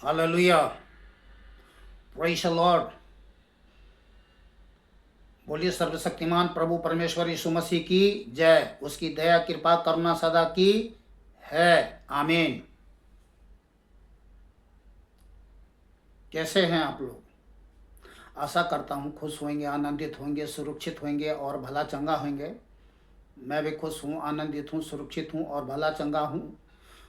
Hallelujah. Praise the Lord. बोलिए सर्वशक्तिमान प्रभु परमेश्वर यीशु मसीह की जय। उसकी दया कृपा करुणा सदा की है। आमीन। कैसे हैं आप लोग? आशा करता हूँ खुश होंगे, आनंदित होंगे, सुरक्षित होंगे और भला चंगा होंगे। मैं भी खुश हूँ, आनंदित हूँ, सुरक्षित हूँ और भला चंगा हूँ।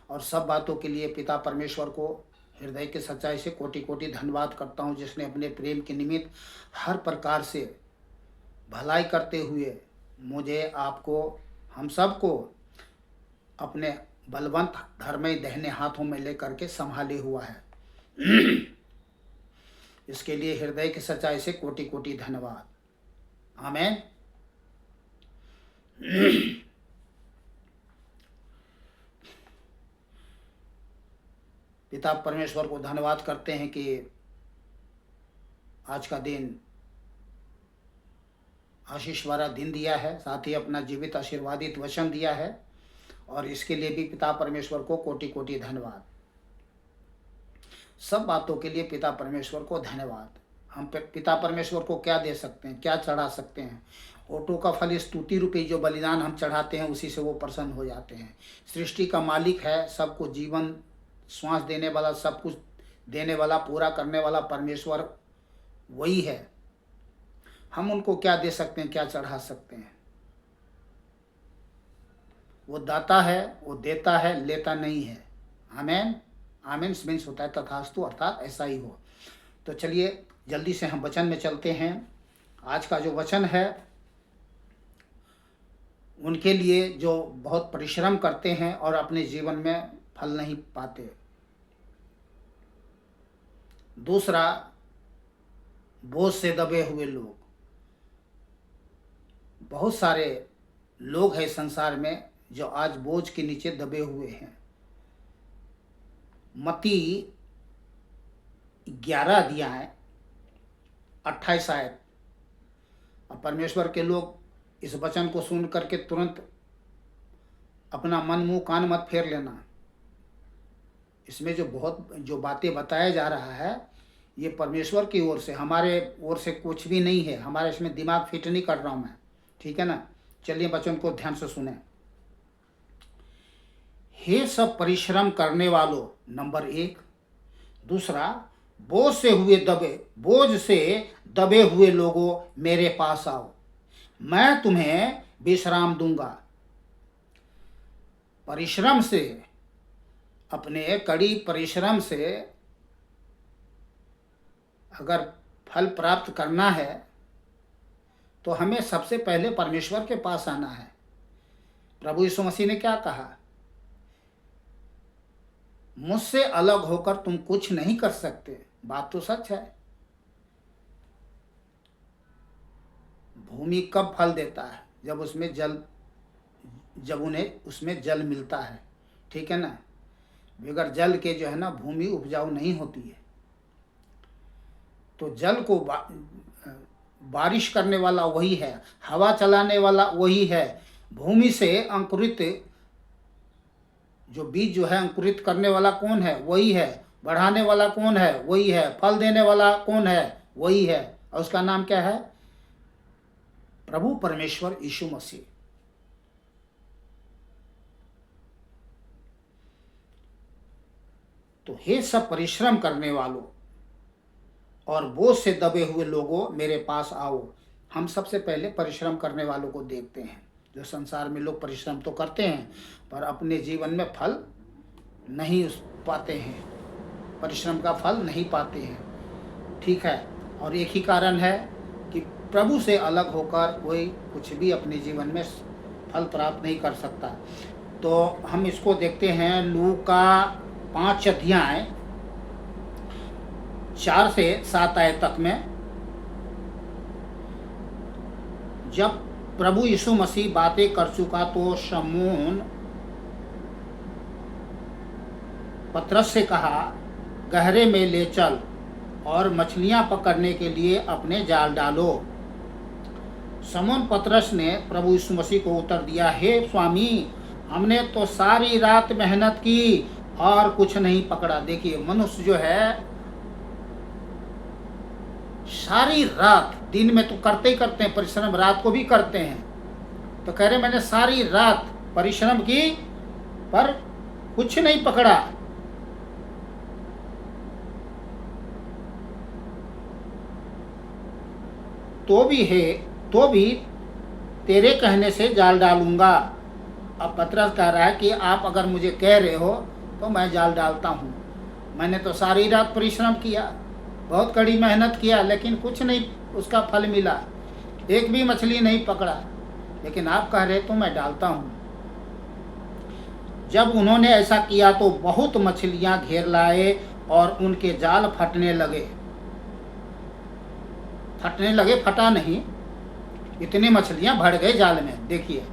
और सब बातों के लिए पिता परमेश्वर को हृदय की सच्चाई से कोटि कोटि धन्यवाद करता हूँ, जिसने अपने प्रेम के निमित्त हर प्रकार से भलाई करते हुए मुझे, आपको, हम सबको अपने बलवंत धर्मय दाहिने हाथों में लेकर के संभाले हुआ है। इसके लिए हृदय की सच्चाई से कोटि कोटि धन्यवाद। आमीन। पिता परमेश्वर को धन्यवाद करते हैं कि आज का दिन आशीष वाला दिन दिया है, साथ ही अपना जीवित आशीर्वादित वचन दिया है, और इसके लिए भी पिता परमेश्वर को कोटि कोटि धन्यवाद। सब बातों के लिए पिता परमेश्वर को धन्यवाद। हम पिता परमेश्वर को क्या दे सकते हैं, क्या चढ़ा सकते हैं? ओटो का फल स्तुति रूपी जो बलिदान हम चढ़ाते हैं, उसी से वो प्रसन्न हो जाते हैं। सृष्टि का मालिक है, सबको जीवन श्वास देने वाला, सब कुछ देने वाला, पूरा करने वाला परमेश्वर वही है। हम उनको क्या दे सकते हैं, क्या चढ़ा सकते हैं? वो दाता है, वो देता है, लेता नहीं है। आमीन। आमीन मीन्स होता है तथास्तु, अर्थात ऐसा ही हो। तो चलिए जल्दी से हम वचन में चलते हैं। आज का जो वचन है, उनके लिए जो बहुत परिश्रम करते हैं और अपने जीवन में फल नहीं पाते। दूसरा, बोझ से दबे हुए लोग। बहुत सारे लोग हैं संसार में जो आज बोझ के नीचे दबे हुए हैं। मत्ती 11 अध्याय 28 आयत। और परमेश्वर के लोग इस वचन को सुन करके तुरंत अपना मन मुंह कान मत फेर लेना। इसमें जो बातें बताया जा रहा है, ये परमेश्वर की ओर से, हमारे ओर से कुछ भी नहीं है। हमारे इसमें दिमाग फिट नहीं कर रहा हूं मैं, ठीक है ना? चलिए वचन को ध्यान से सुने। हे सब परिश्रम करने वालों, नंबर 1। दूसरा, बोझ से दबे हुए लोगों, मेरे पास आओ, मैं तुम्हें विश्राम दूंगा। परिश्रम से, अपने कड़ी परिश्रम से अगर फल प्राप्त करना है तो हमें सबसे पहले परमेश्वर के पास आना है। प्रभु यीशु मसीह ने क्या कहा? मुझसे अलग होकर तुम कुछ नहीं कर सकते। बात तो सच है। भूमि कब फल देता है? जब उन्हें उसमें जल मिलता है, ठीक है ना? बगैर जल के जो है ना, भूमि उपजाऊ नहीं होती है। तो जल को बारिश करने वाला वही है, हवा चलाने वाला वही है। भूमि से अंकुरित जो बीज जो है, अंकुरित करने वाला कौन है? वही है। बढ़ाने वाला कौन है? वही है। फल देने वाला कौन है? वही है। और उसका नाम क्या है? प्रभु परमेश्वर यीशु मसीह। तो हे सब परिश्रम करने वालों और बोझ से दबे हुए लोगों, मेरे पास आओ। हम सबसे पहले परिश्रम करने वालों को देखते हैं। जो संसार में लोग परिश्रम तो करते हैं पर अपने जीवन में फल नहीं पाते हैं, परिश्रम का फल नहीं पाते हैं, ठीक है? और एक ही कारण है कि प्रभु से अलग होकर कोई कुछ भी अपने जीवन में फल प्राप्त नहीं कर सकता। तो हम इसको देखते हैं लूका 5 अध्याय 4 से 7 आयत तक में। जब प्रभु यीशु मसीह बातें कर चुका तो शमून पतरस से कहा, गहरे में ले चल और मछलियां पकड़ने के लिए अपने जाल डालो। शमून पतरस ने प्रभु यीशु मसीह को उत्तर दिया, हे स्वामी, हमने तो सारी रात मेहनत की और कुछ नहीं पकड़ा। देखिए मनुष्य जो है सारी रात, दिन में तो करते ही करते हैं परिश्रम, रात को भी करते हैं, तो कह रहे मैंने सारी रात परिश्रम की पर कुछ नहीं पकड़ा। तो भी तेरे कहने से जाल डालूंगा। अब पतरस कह रहा है कि आप अगर मुझे कह रहे हो तो मैं जाल डालता हूँ। मैंने तो सारी रात परिश्रम किया, बहुत कड़ी मेहनत किया, लेकिन कुछ नहीं उसका फल मिला, एक भी मछली नहीं पकड़ा, लेकिन आप कह रहे तो मैं डालता हूँ। जब उन्होंने ऐसा किया तो बहुत मछलियां घेर लाए और उनके जाल फटने लगे। फटा नहीं, इतनी मछलियां भर गए जाल में। देखिए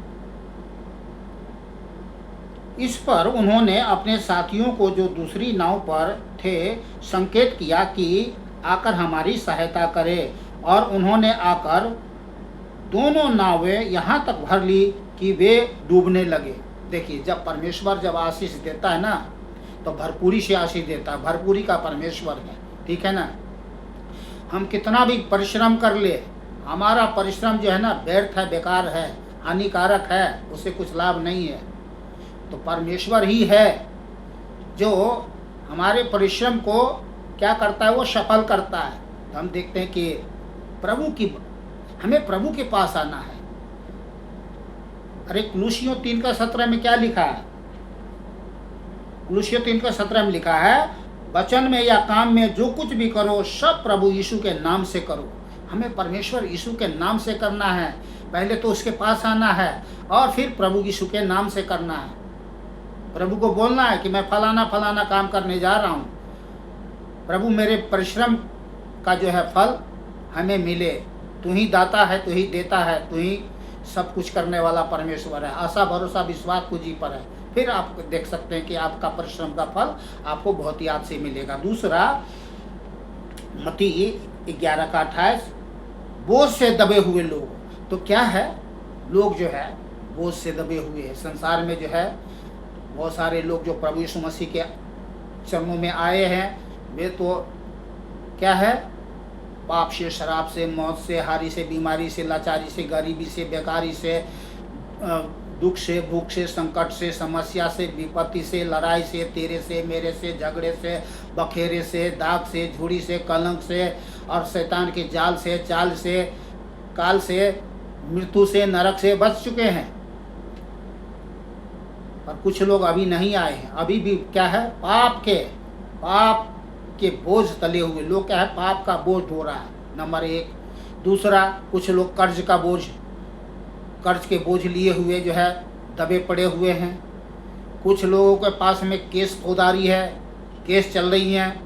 इस पर उन्होंने अपने साथियों को जो दूसरी नाव पर थे संकेत किया कि आकर हमारी सहायता करे, और उन्होंने आकर दोनों नावें यहाँ तक भर ली कि वे डूबने लगे। देखिए जब परमेश्वर जब आशीष देता है ना तो भरपूरी से आशीष देता है, भरपूरी का परमेश्वर है, ठीक है ना। हम कितना भी परिश्रम कर ले, हमारा परिश्रम जो है ना व्यर्थ है, बेकार है, हानिकारक है, उससे कुछ लाभ नहीं है। तो परमेश्वर ही है जो हमारे परिश्रम को क्या करता है, वो सफल करता है। तो हम देखते हैं कि हमें प्रभु के पास आना है। अरे कुलुसियों 3:17 में क्या लिखा है? कुलुसियों 3:17 में लिखा है, वचन में या काम में जो कुछ भी करो सब प्रभु यीशु के नाम से करो। हमें परमेश्वर यीशु के नाम से करना है। पहले तो उसके पास आना है और फिर प्रभु यीशु के नाम से करना है। प्रभु को बोलना है कि मैं फलाना फलाना काम करने जा रहा हूँ, प्रभु मेरे परिश्रम का जो है फल हमें मिले। तू ही दाता है, तू ही देता है, तू ही सब कुछ करने वाला परमेश्वर है। आशा भरोसा विश्वास तुझी पर है, फिर आप देख सकते हैं कि आपका परिश्रम का फल आपको बहुत याद से मिलेगा। दूसरा मत्ती 11:28, बोझ से दबे हुए लोग। तो क्या है, लोग जो है बोझ से दबे हुए हैं। संसार में जो है बहुत सारे लोग जो प्रभु यीशु मसीह के चरणों में आए हैं, वे तो क्या है, पाप से, शराब से, मौत से, हारी से, बीमारी से, लाचारी से, गरीबी से, बेकारी से, दुख से, भूख से, संकट से, समस्या से, विपत्ति से, लड़ाई से, तेरे से, मेरे से, झगड़े से, बखेरे से, दाग से, झुड़ी से, कलंक से और शैतान के जाल से, चाल से, काल से, मृत्यु से, नरक से बच चुके हैं। और कुछ लोग अभी नहीं आए हैं, अभी भी क्या है, पाप के बोझ तले हुए लोग क्या है, पाप का बोझ ढो रहा है, नंबर 1। दूसरा, कुछ लोग कर्ज के बोझ लिए हुए जो है दबे पड़े हुए हैं। कुछ लोगों के पास में केस फौजदारी है, केस चल रही हैं,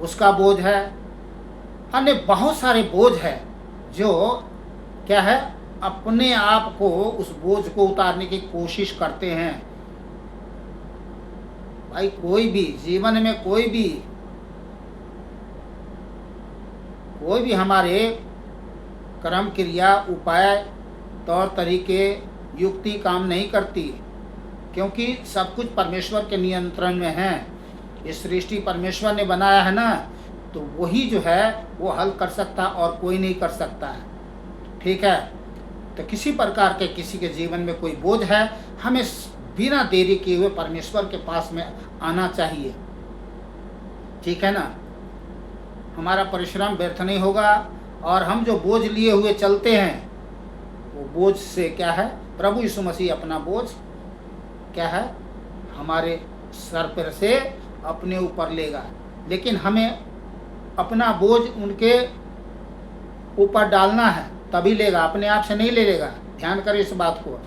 उसका बोझ है। अन्य बहुत सारे बोझ है जो क्या है, अपने आप को उस बोझ को उतारने की कोशिश करते हैं। भाई कोई भी जीवन में कोई भी हमारे कर्म क्रिया, उपाय, तौर तरीके, युक्ति काम नहीं करती, क्योंकि सब कुछ परमेश्वर के नियंत्रण में है। ये सृष्टि परमेश्वर ने बनाया है ना, तो वही जो है वो हल कर सकता और कोई नहीं कर सकता है, ठीक है। तो किसी प्रकार के किसी के जीवन में कोई बोझ है, हमें बिना देरी किए हुए परमेश्वर के पास में आना चाहिए, ठीक है ना। हमारा परिश्रम व्यर्थ नहीं होगा और हम जो बोझ लिए हुए चलते हैं वो बोझ से क्या है, प्रभु यीशु मसीह अपना बोझ क्या है हमारे सर पर से अपने ऊपर लेगा। लेकिन हमें अपना बोझ उनके ऊपर डालना है, तभी लेगा, अपने आप से नहीं ले लेगा। ध्यान करें इस बात को।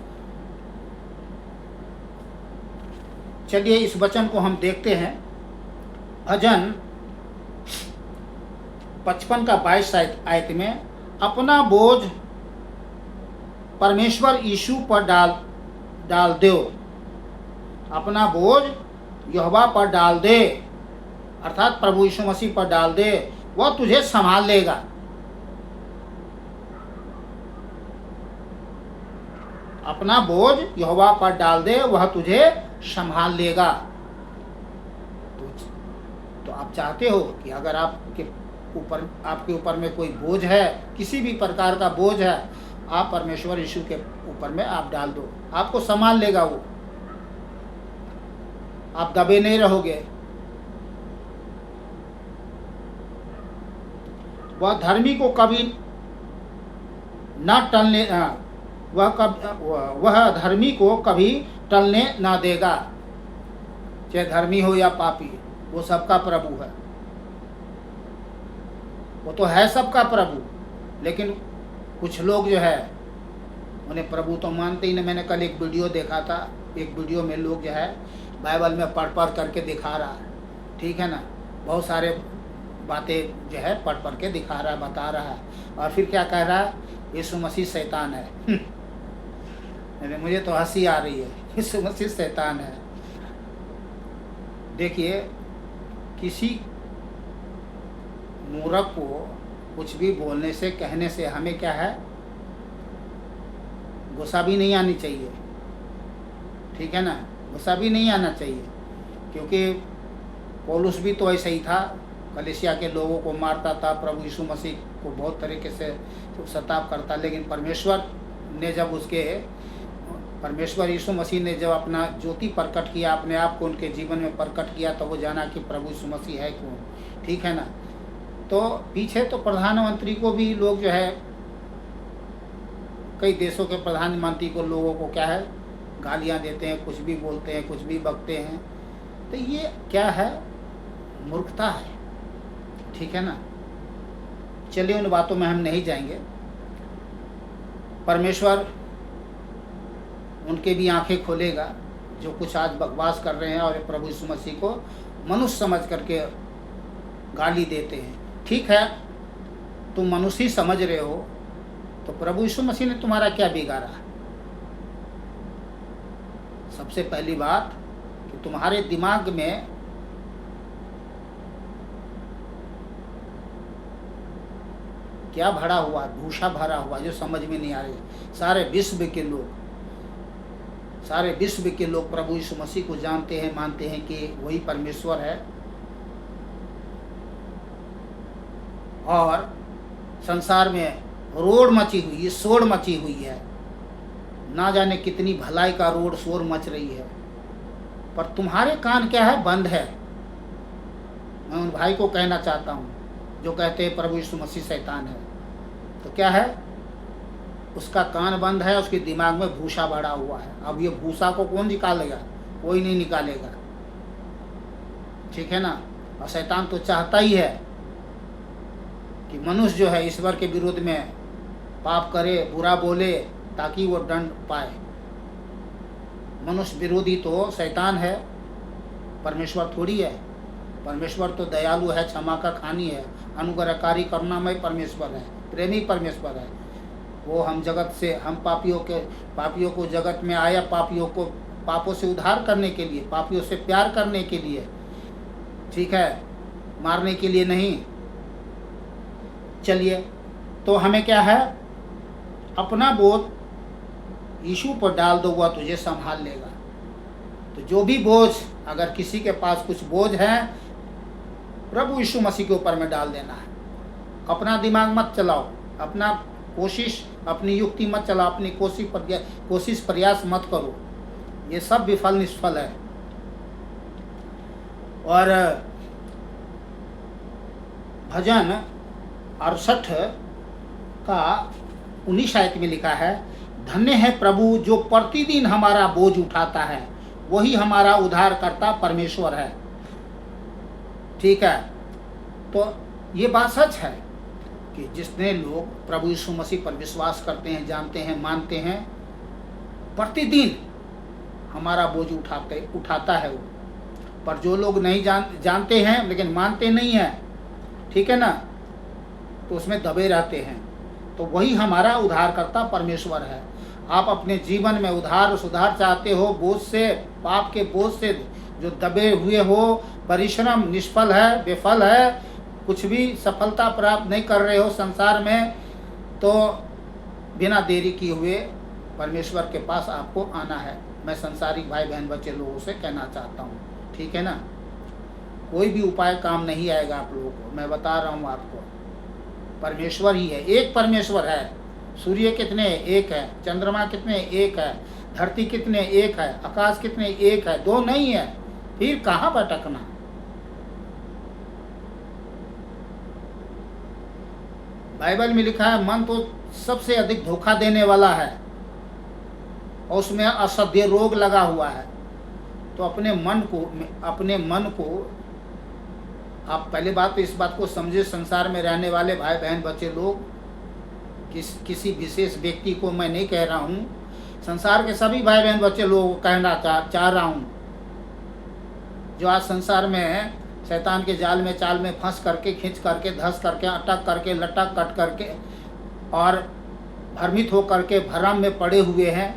चलिए इस वचन को हम देखते हैं। भजन 55 का 22 आयत में, अपना बोझ परमेश्वर यीशु पर डाल दो, अपना बोझ यहोवा पर डाल दे, अर्थात प्रभु यीशु मसीह पर डाल दे, वह तुझे संभाल लेगा। अपना बोझ यहोवा पर डाल दे, वह तुझे संभाल लेगा। आप चाहते हो कि अगर आपके ऊपर में कोई बोझ है, किसी भी प्रकार का बोझ है, आप परमेश्वर यीशु के ऊपर में आप डाल दो, आपको संभाल लेगा वो, आप दबे नहीं रहोगे। वह धर्मी को कभी ना टलने वह धर्मी को कभी टलने ना देगा, चाहे धर्मी हो या पापी, वो सबका प्रभु है, वो तो है सबका प्रभु। लेकिन कुछ लोग जो है उन्हें प्रभु तो मानते ही नहीं। मैंने कल एक वीडियो देखा था, एक वीडियो में लोग जो है बाइबल में पढ़ करके दिखा रहा है, ठीक है ना, बहुत सारे बातें जो है पढ़ के दिखा रहा है, बता रहा है, और फिर क्या कह रहा है, यीशु मसीह शैतान है। मुझे तो हंसी आ रही है, यीशु मसीह शैतान है। देखिए, किसी मूर्ख को कुछ भी बोलने से, कहने से हमें क्या है, गुस्सा भी नहीं आनी चाहिए, ठीक है ना, गुस्सा भी नहीं आना चाहिए। क्योंकि पौलुस भी तो ऐसा ही था, कलीसिया के लोगों को मारता था, प्रभु यीशु मसीह को बहुत तरीके से सताव करता। लेकिन परमेश्वर यीशु मसीह ने जब अपना ज्योति प्रकट किया, अपने आप को उनके जीवन में प्रकट किया, तो वो जाना कि प्रभु यीशु मसीह है कौन, ठीक है ना। तो पीछे तो प्रधानमंत्री को भी लोग जो है, कई देशों के प्रधानमंत्री को, लोगों को क्या है, गालियां देते हैं, कुछ भी बोलते हैं, कुछ भी बकते हैं। तो ये क्या है, मूर्खता है, ठीक है ना। चलिए, उन बातों में हम नहीं जाएंगे। परमेश्वर उनके भी आंखें खोलेगा जो कुछ आज बकवास कर रहे हैं और प्रभु यीशु मसीह को मनुष्य समझ करके गाली देते हैं। ठीक है, तुम मनुष्य ही समझ रहे हो, तो प्रभु यीशु मसीह ने तुम्हारा क्या बिगाड़ा? सबसे पहली बात कि तुम्हारे दिमाग में क्या भरा हुआ, भूसा भरा हुआ, जो समझ में नहीं आ रही। सारे विश्व के लोग प्रभु यीशु मसीह को जानते हैं, मानते हैं कि वही परमेश्वर है, और संसार में रोड मची हुई, शोर मची हुई है, ना जाने कितनी भलाई का रोड शोर मच रही है, पर तुम्हारे कान क्या है, बंद है। मैं उन भाई को कहना चाहता हूँ जो कहते हैं प्रभु यीशु मसीह शैतान है, तो क्या है, उसका कान बंद है, उसके दिमाग में भूसा भरा हुआ है। अब ये भूसा को कौन निकालेगा? कोई नहीं निकालेगा, ठीक है ना। और शैतान तो चाहता ही है कि मनुष्य जो है ईश्वर के विरोध में पाप करे, बुरा बोले, ताकि वो दंड पाए। मनुष्य विरोधी तो शैतान है, परमेश्वर थोड़ी है। परमेश्वर तो दयालु है, क्षमा का खानी है, अनुग्रहकारी करुणामय परमेश्वर है, प्रेमी परमेश्वर है। वो हम पापियों को जगत में आया, पापों से उद्धार करने के लिए, पापियों से प्यार करने के लिए, ठीक है, मारने के लिए नहीं। चलिए, तो हमें क्या है, अपना बोझ यीशु पर डाल दो, वह तुझे संभाल लेगा। तो जो भी बोझ, अगर किसी के पास कुछ बोझ है, प्रभु यीशु मसीह के ऊपर में डाल देना है। अपना दिमाग मत चलाओ, अपनी युक्ति मत चलाओ, अपनी कोशिश प्रयास मत करो, ये सब विफल निष्फल है। और भजन 68 का 19 आयत में लिखा है, धन्य है प्रभु जो प्रतिदिन हमारा बोझ उठाता है, वही हमारा उद्धारकर्ता परमेश्वर है। ठीक है, तो ये बात सच है कि जितने लोग प्रभु यीशु मसीह पर विश्वास करते हैं, जानते हैं, मानते हैं, प्रतिदिन हमारा बोझ उठाता है वो। पर जो लोग नहीं जानते हैं लेकिन मानते नहीं हैं, ठीक है ना, तो उसमें दबे रहते हैं, तो वही हमारा उद्धारकर्ता परमेश्वर है। आप अपने जीवन में सुधार चाहते हो, बोझ से, पाप के बोझ से जो दबे हुए हो, परिश्रम निष्फल है, विफल है, कुछ भी सफलता प्राप्त नहीं कर रहे हो संसार में, तो बिना देरी किए हुए परमेश्वर के पास आपको आना है। मैं संसारिक भाई बहन बच्चे लोगों से कहना चाहता हूँ, ठीक है ना। कोई भी उपाय काम नहीं आएगा आप लोगों को। मैं बता रहा हूँ आपको, परमेश्वर ही है, एक परमेश्वर है। सूर्य कितने? एक है। चंद्रमा कितने? एक है। धरती कितने? एक है। आकाश कितने? एक है। दो नहीं है। फिर कहाँ भटकना? बाइबल में लिखा है मन तो सबसे अधिक धोखा देने वाला है और उसमें असह्य रोग लगा हुआ है। तो अपने मन को आप पहले बात तो इस बात को समझे, संसार में रहने वाले भाई बहन बच्चे लोग, किसी विशेष व्यक्ति को मैं नहीं कह रहा हूँ, संसार के सभी भाई बहन बच्चे लोगों को कहना चाह रहा हूँ जो आज संसार में है, शैतान के जाल में चाल में फंस करके, खींच करके, धस करके, अटक करके, लटक कट करके और भ्रमित हो करके भरम में पड़े हुए हैं,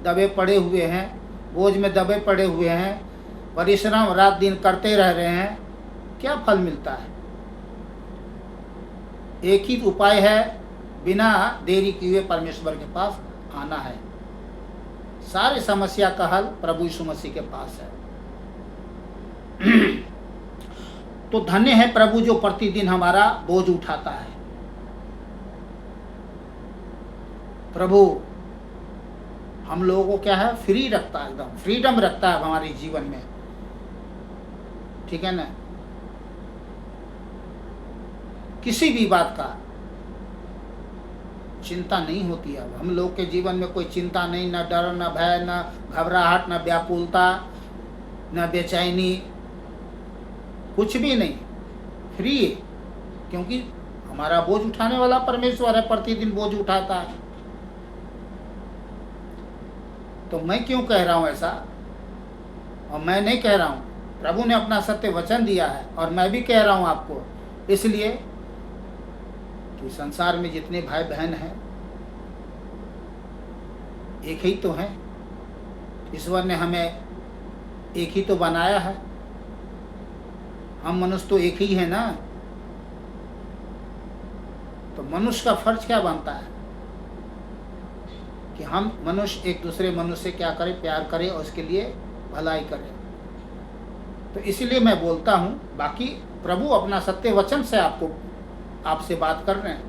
दबे पड़े हुए हैं, बोझ में दबे पड़े हुए हैं, परिश्रम रात दिन करते रह रहे हैं। क्या फल मिलता है? एक ही उपाय है, बिना देरी किए परमेश्वर के पास आना है। सारी समस्या का हल प्रभु यीशु मसीह के पास है। तो धन्य है प्रभु जो प्रतिदिन हमारा बोझ उठाता है। प्रभु हम लोगों को क्या है, फ्री रखता है, एकदम फ्रीडम रखता है हमारे जीवन में, ठीक है ना। किसी भी बात का चिंता नहीं होती है। हम लोग के जीवन में कोई चिंता नहीं, ना डर, ना भय, ना घबराहट, ना व्याकुलता, ना बेचैनी, कुछ भी नहीं, फ्री है। क्योंकि हमारा बोझ उठाने वाला परमेश्वर है, प्रतिदिन बोझ उठाता है। तो मैं क्यों कह रहा हूँ ऐसा? और मैं नहीं कह रहा हूँ, प्रभु ने अपना सत्य वचन दिया है और मैं भी कह रहा हूँ आपको, इसलिए कि संसार में जितने भाई बहन हैं एक ही तो हैं। ईश्वर ने हमें एक ही तो बनाया है, हम मनुष्य तो एक ही है ना। तो मनुष्य का फर्ज क्या बनता है कि हम मनुष्य एक दूसरे मनुष्य से क्या करें, प्यार करें और उसके लिए भलाई करें। तो इसलिए मैं बोलता हूँ, बाकी प्रभु अपना सत्य वचन से आपसे बात कर रहे हैं।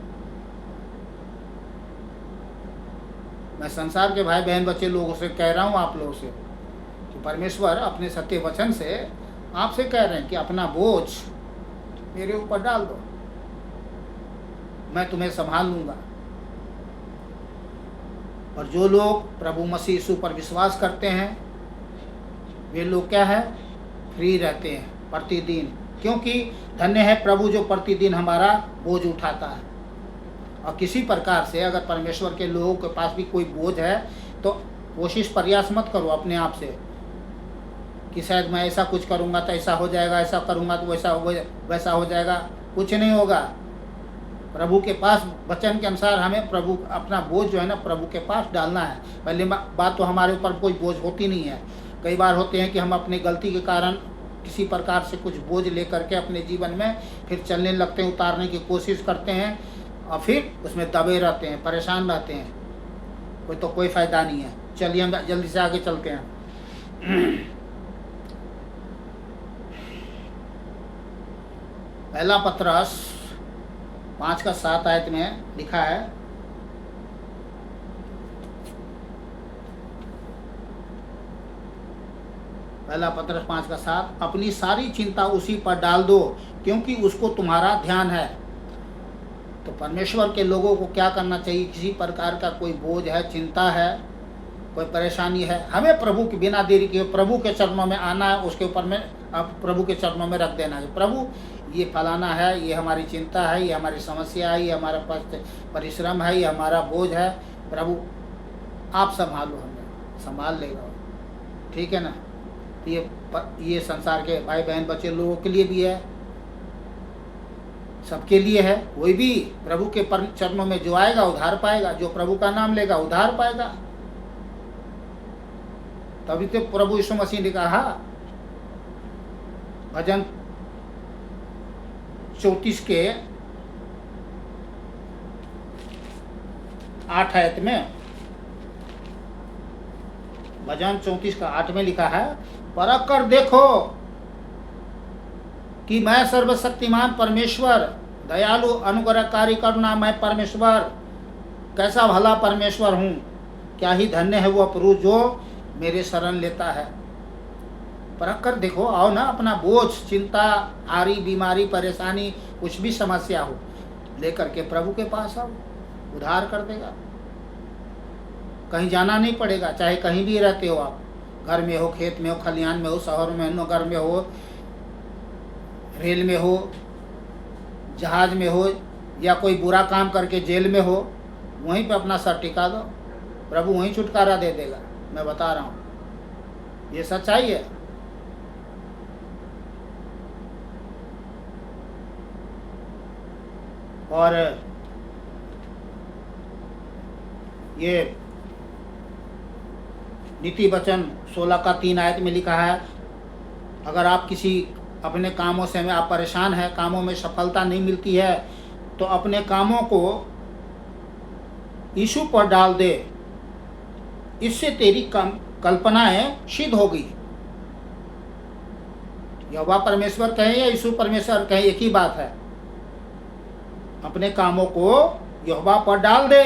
मैं संसार के भाई बहन बच्चे लोगों से कह रहा हूँ, आप लोगों से, कि परमेश्वर अपने सत्य वचन से आपसे कह रहे हैं कि अपना बोझ मेरे ऊपर डाल दो, मैं तुम्हें संभाल लूंगा। और जो लोग प्रभु मसीह यीशु पर विश्वास करते हैं वे लोग क्या है, फ्री रहते हैं प्रतिदिन। क्योंकि धन्य है प्रभु जो प्रतिदिन हमारा बोझ उठाता है। और किसी प्रकार से अगर परमेश्वर के लोगों के पास भी कोई बोझ है तो कोशिश प्रयास मत करो अपने आप से कि शायद मैं ऐसा कुछ करूँगा तो ऐसा हो जाएगा, ऐसा करूँगा तो वैसा हो जाएगा। कुछ नहीं होगा। प्रभु के पास वचन के अनुसार हमें प्रभु अपना बोझ जो है ना प्रभु के पास डालना है। पहले बात तो हमारे ऊपर कोई बोझ होती नहीं है। कई बार होते हैं कि हम अपनी गलती के कारण किसी प्रकार से कुछ बोझ लेकर के अपने जीवन में फिर चलने लगते हैं, उतारने की कोशिश करते हैं और फिर उसमें दबे रहते हैं, परेशान रहते हैं। कोई फ़ायदा नहीं है। चलिए हम जल्दी से आगे चलते हैं। पहला पत्रस 5:7 में लिखा है, पहला पत्रस 5:7, अपनी सारी चिंता उसी पर डाल दो क्योंकि उसको तुम्हारा ध्यान है। तो परमेश्वर के लोगों को क्या करना चाहिए? किसी प्रकार का कोई बोझ है, चिंता है, कोई परेशानी है, हमें प्रभु के बिना देरी किए प्रभु के चरणों में आना है। उसके ऊपर में अब प्रभु के चरणों में रख देना है। प्रभु ये फलाना है, ये हमारी चिंता है, ये हमारी समस्या है, ये हमारा परिश्रम है, ये हमारा बोझ है। प्रभु आप संभालो, हमें संभाल लेगा, ठीक है ना। ये संसार के भाई बहन बच्चे लोगों के लिए भी है, सबके लिए है। कोई भी प्रभु के चरणों में जो आएगा उद्धार पाएगा, जो प्रभु का नाम लेगा उद्धार पाएगा। तभी तो प्रभु यीशु मसीह ने कहा भजन 34 के 8 में, भजन 34 का 8 में लिखा है, परख कर देखो कि मैं सर्वशक्तिमान परमेश्वर, दयालु अनुग्रहकारी करुणा मैं परमेश्वर, कैसा भला परमेश्वर हूँ। क्या ही धन्य है वो पुरुष जो मेरे शरण लेता है। परख कर देखो, आओ ना, अपना बोझ, चिंता, आरी, बीमारी, परेशानी, कुछ भी समस्या हो, लेकर के प्रभु के पास आओ, उद्धार कर देगा। कहीं जाना नहीं पड़ेगा, चाहे कहीं भी रहते हो आप, घर में हो, खेत में हो, खलिहान में हो, शहर में हो, नगर में हो, रेल में हो, जहाज में हो, या कोई बुरा काम करके जेल में हो, वहीं पे अपना सर टिका दो, प्रभु वहीं छुटकारा दे देगा। मैं बता रहा हूँ, ये सच्चाई है। और ये नीति वचन 16 का 3 आयत में लिखा है, अगर आप किसी अपने कामों से में आप परेशान हैं, कामों में सफलता नहीं मिलती है, तो अपने कामों को यीशु पर डाल दे, इससे तेरी कल्पनाएं सिद्ध होगी। यहोवा परमेश्वर कहें या यीशु परमेश्वर कहें, एक ही बात है। अपने कामों को यहोवा पर डाल दे,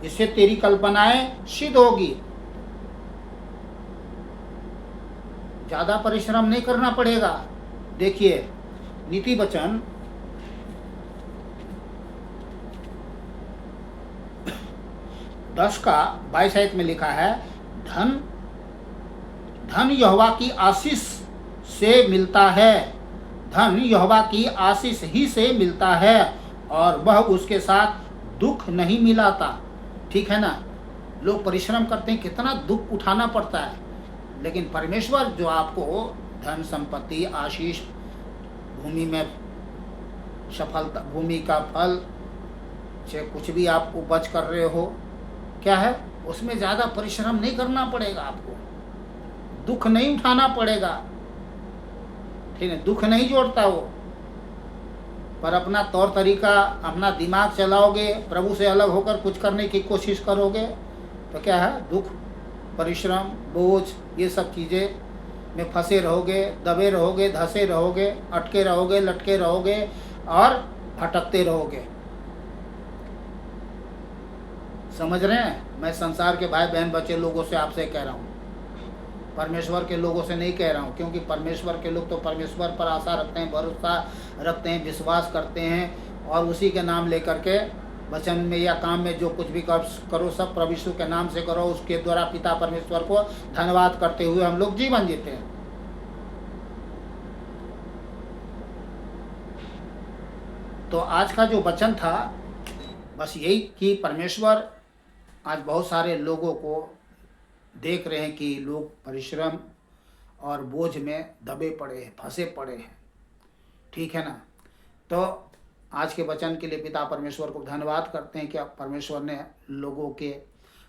इससे तेरी कल्पनाएं सिद्ध होगी। ज्यादा परिश्रम नहीं करना पड़ेगा। देखिए नीति वचन 10 का 22 आयत में लिखा है, धन धन यहोवा की आशीष से मिलता है, धन यहोवा की आशीष ही से मिलता है, और वह उसके साथ दुख नहीं मिलाता। ठीक है ना, लोग परिश्रम करते हैं, कितना दुख उठाना पड़ता है, लेकिन परमेश्वर जो आपको धन, संपत्ति, आशीष, भूमि में सफलता, भूमि का फल, चाहे कुछ भी आप उपज कर रहे हो, क्या है, उसमें ज़्यादा परिश्रम नहीं करना पड़ेगा, आपको दुख नहीं उठाना पड़ेगा। ठीक है, दुख नहीं जोड़ता वो, पर अपना तौर तरीका, अपना दिमाग चलाओगे, प्रभु से अलग होकर कुछ करने की कोशिश करोगे, तो क्या है, दुख, परिश्रम, बोझ, ये सब चीज़ें में फंसे रहोगे, दबे रहोगे, धंसे रहोगे, अटके रहोगे, लटके रहोगे और भटकते रहोगे। समझ रहे हैं? मैं संसार के भाई बहन बच्चे लोगों से आपसे कह रहा हूँ, परमेश्वर के लोगों से नहीं कह रहा हूँ, क्योंकि परमेश्वर के लोग तो परमेश्वर पर आशा रखते हैं, भरोसा रखते हैं, विश्वास करते हैं, और उसी के नाम लेकर के वचन में या काम में जो कुछ भी करो सब प्रभु यीशु के नाम से करो, उसके द्वारा पिता परमेश्वर को धन्यवाद करते हुए हम लोग जीवन जीते हैं। तो आज का जो वचन था बस यही कि परमेश्वर आज बहुत सारे लोगों को देख रहे हैं कि लोग परिश्रम और बोझ में दबे पड़े हैं, फंसे पड़े हैं। ठीक है ना, तो आज के वचन के लिए पिता परमेश्वर को धन्यवाद करते हैं कि परमेश्वर ने लोगों के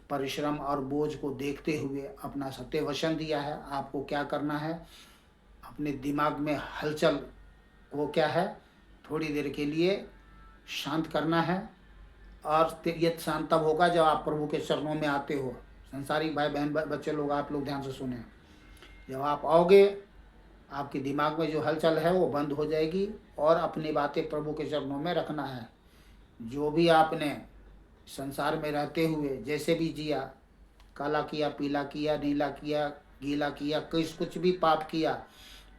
परिश्रम और बोझ को देखते हुए अपना सत्य वचन दिया है। आपको क्या करना है, अपने दिमाग में हलचल को क्या है, थोड़ी देर के लिए शांत करना है, और ये शांत तब होगा जब आप प्रभु के चरणों में आते हो। संसारिक भाई बहन बच्चे लोग, आप लोग ध्यान से सुने, जब आप आओगे आपके दिमाग में जो हलचल है वो बंद हो जाएगी, और अपनी बातें प्रभु के चरणों में रखना है। जो भी आपने संसार में रहते हुए जैसे भी जिया, काला किया, पीला किया, नीला किया, गीला किया, कुछ भी पाप किया,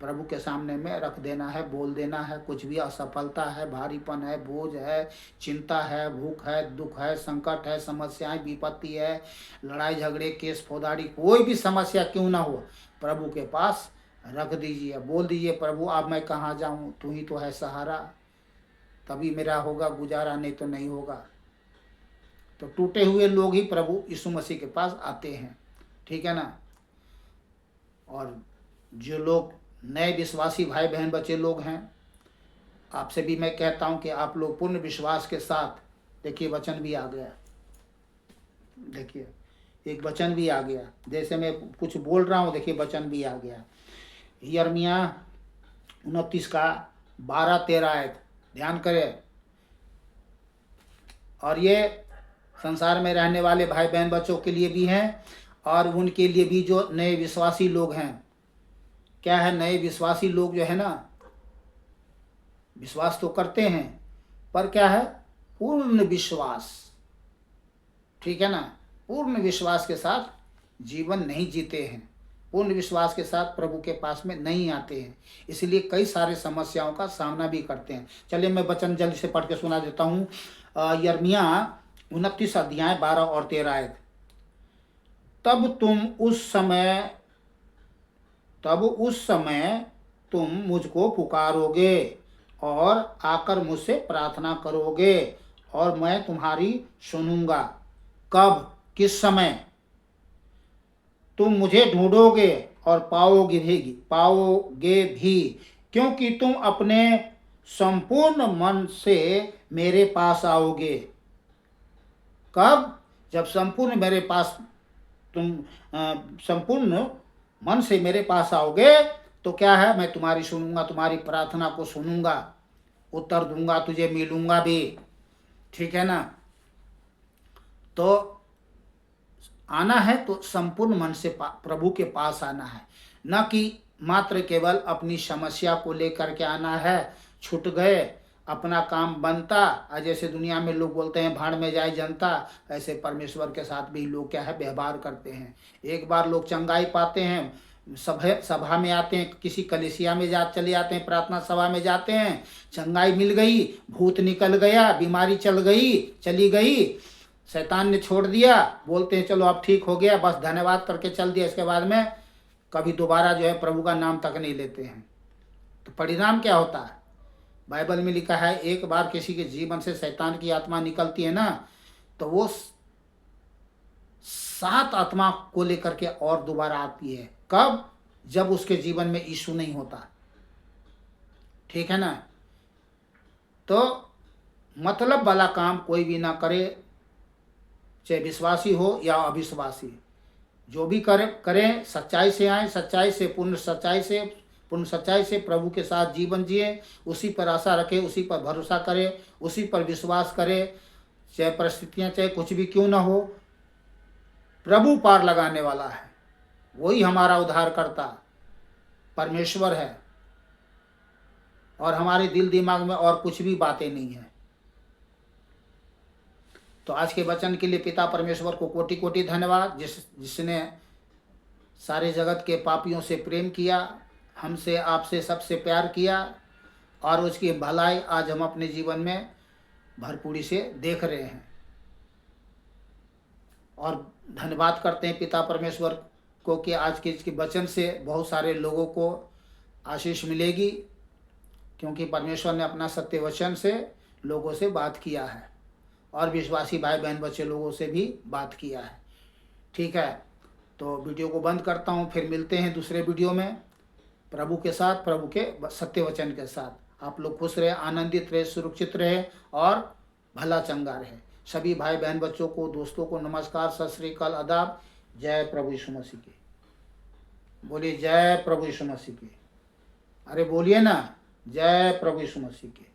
प्रभु के सामने में रख देना है, बोल देना है। कुछ भी असफलता है, भारीपन है, बोझ है, चिंता है, भूख है, दुख है, संकट है, समस्याएं, विपत्ति है, लड़ाई झगड़े, केस फौदारी, कोई भी समस्या क्यों ना हो, प्रभु के पास रख दीजिए। बोल दीजिए, प्रभु अब मैं कहाँ जाऊँ, तू ही तो है सहारा, तभी मेरा होगा गुजारा, नहीं तो नहीं होगा। तो टूटे हुए लोग ही प्रभु यीशु मसीह के पास आते हैं। ठीक है ना, और जो लोग नए विश्वासी भाई बहन बच्चे लोग हैं, आपसे भी मैं कहता हूं कि आप लोग पूर्ण विश्वास के साथ, देखिए वचन भी आ गया, देखिए एक वचन भी आ गया, जैसे मैं कुछ बोल रहा हूं, देखिए वचन भी आ गया। यिर्मयाह 29 का 12-13 आयत ध्यान करें। और ये संसार में रहने वाले भाई बहन बच्चों के लिए भी हैं, और उनके लिए भी जो नए विश्वासी लोग हैं। क्या है, नए विश्वासी लोग जो है ना, विश्वास तो करते हैं, पर क्या है, पूर्ण विश्वास, ठीक है ना, पूर्ण विश्वास के साथ जीवन नहीं जीते हैं, पूर्ण विश्वास के साथ प्रभु के पास में नहीं आते हैं, इसलिए कई सारे समस्याओं का सामना भी करते हैं। चलिए मैं वचन जल्दी से पढ़ के सुना देता हूँ। यिर्मयाह 29 अध्याय 12 और 13 आयत। तब उस समय तुम मुझको पुकारोगे और आकर मुझसे प्रार्थना करोगे और मैं तुम्हारी सुनूंगा। कब, किस समय? तुम मुझे ढूंढोगे और पाओगे भी, क्योंकि तुम अपने संपूर्ण मन से मेरे पास आओगे। कब? जब संपूर्ण मेरे पास तुम संपूर्ण मन से मेरे पास आओगे तो क्या है, मैं तुम्हारी सुनूंगा, तुम्हारी प्रार्थना को सुनूंगा, उत्तर दूंगा, तुझे मिलूंगा भी, ठीक है ना। तो आना है तो संपूर्ण मन से प्रभु के पास आना है, न कि मात्र केवल अपनी समस्या को लेकर के आना है, छूट गए अपना काम बनता, जैसे दुनिया में लोग बोलते हैं भाड़ में जाए जनता, ऐसे परमेश्वर के साथ भी लोग क्या है, व्यवहार करते हैं। एक बार लोग चंगाई पाते हैं, सभा में आते हैं, किसी कलीसिया में चले आते हैं, प्रार्थना सभा में जाते हैं, चंगाई मिल गई, भूत निकल गया, बीमारी चली गई, शैतान ने छोड़ दिया, बोलते हैं चलो अब ठीक हो गया, बस धन्यवाद करके चल दिया, इसके बाद में कभी दोबारा जो है प्रभु का नाम तक नहीं लेते हैं। तो परिणाम क्या होता है? बाइबल में लिखा है, एक बार किसी के जीवन से शैतान की आत्मा निकलती है ना, तो वो 7 आत्मा को लेकर के और दोबारा आती है। कब? जब उसके जीवन में यीशु नहीं होता, ठीक है ना। तो मतलब वाला काम कोई भी ना करे, चाहे विश्वासी हो या अविश्वासी, जो भी करें सच्चाई से आए, पूर्ण सच्चाई से प्रभु के साथ जीवन जिए, उसी पर आशा रखे, उसी पर भरोसा करे, उसी पर विश्वास करे, चाहे परिस्थितियां चाहे कुछ भी क्यों ना हो, प्रभु पार लगाने वाला है, वही हमारा उद्धारकर्ता परमेश्वर है, और हमारे दिल दिमाग में और कुछ भी बातें नहीं है। तो आज के वचन के लिए पिता परमेश्वर को कोटि कोटि धन्यवाद, जिसने सारे जगत के पापियों से प्रेम किया, हमसे आपसे सबसे प्यार किया, और उसकी भलाई आज हम अपने जीवन में भरपूरी से देख रहे हैं। और धन्यवाद करते हैं पिता परमेश्वर को कि आज के इसके वचन से बहुत सारे लोगों को आशीष मिलेगी, क्योंकि परमेश्वर ने अपना सत्य वचन से लोगों से बात किया है, और विश्वासी भाई बहन बच्चे लोगों से भी बात किया है, ठीक है। तो वीडियो को बंद करता हूँ, फिर मिलते हैं दूसरे वीडियो में प्रभु के साथ, प्रभु के सत्य वचन के साथ। आप लोग खुश रहे, आनंदित रहे, सुरक्षित रहे और भला चंगा रहे। सभी भाई बहन बच्चों को, दोस्तों को नमस्कार, सत श्री अकाल, आदाब। जय प्रभु यीशु मसीह की। बोलिए जय प्रभु यीशु मसीह की। अरे बोलिए ना, जय प्रभु यीशु मसीह की।